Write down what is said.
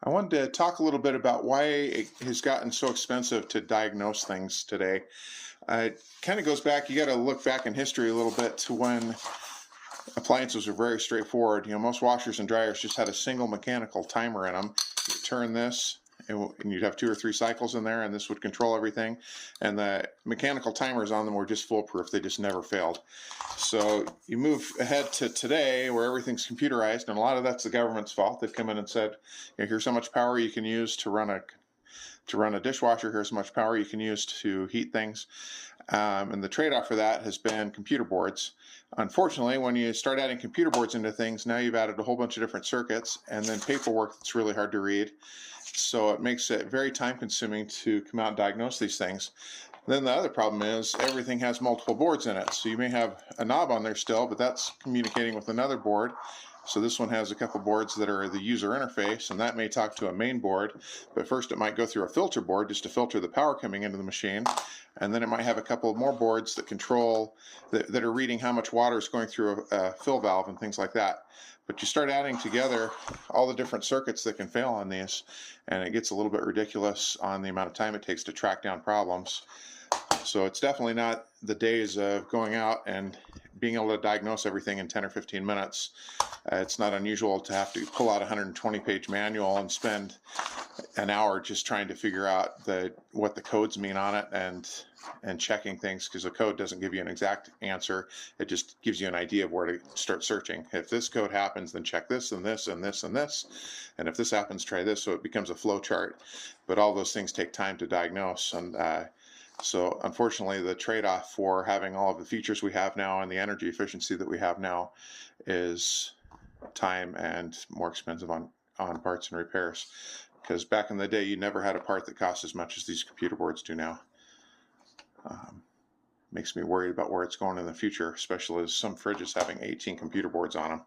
I wanted to talk a little bit about why it has gotten so expensive to diagnose things today. It kind of goes back, you got to look back in history a little bit to when appliances were very straightforward. Most washers and dryers just had a single mechanical timer in them. You turn this, and you'd have 2 or 3 cycles in there, and this would control everything. And the mechanical timers on them were just foolproof, they just never failed. So you move ahead to today where everything's computerized, and a lot of that's the government's fault. They've come in and said, here's how much power you can use to run a dishwasher. Here's how much power you can use to heat things. And the trade-off for that has been computer boards. Unfortunately, when you start adding computer boards into things, now you've added a whole bunch of different circuits and then paperwork that's really hard to read. So it makes it very time consuming to come out and diagnose these things. Then the other problem is everything has multiple boards in it. So you may have a knob on there still, but that's communicating with another board. So this one has a couple boards that are the user interface, and that may talk to a main board, but first it might go through a filter board just to filter the power coming into the machine, and then it might have a couple more boards that control, that are reading how much water is going through a fill valve and things like that. But you start adding together all the different circuits that can fail on these, and it gets a little bit ridiculous on the amount of time it takes to track down problems. So it's definitely not the days of going out and being able to diagnose everything in 10 or 15 minutes. It's not unusual to have to pull out a 120-page manual and spend an hour just trying to figure out what the codes mean on it and checking things, because the code doesn't give you an exact answer. It just gives you an idea of where to start searching. If this code happens, then check this and this and this and this. And if this happens, try this. So it becomes a flow chart. But all those things take time to diagnose. And so unfortunately, the trade-off for having all of the features we have now and the energy efficiency that we have now is time and more expensive on parts and repairs. Because back in the day, you never had a part that cost as much as these computer boards do now. Makes me worried about where it's going in the future, especially as some fridges having 18 computer boards on them.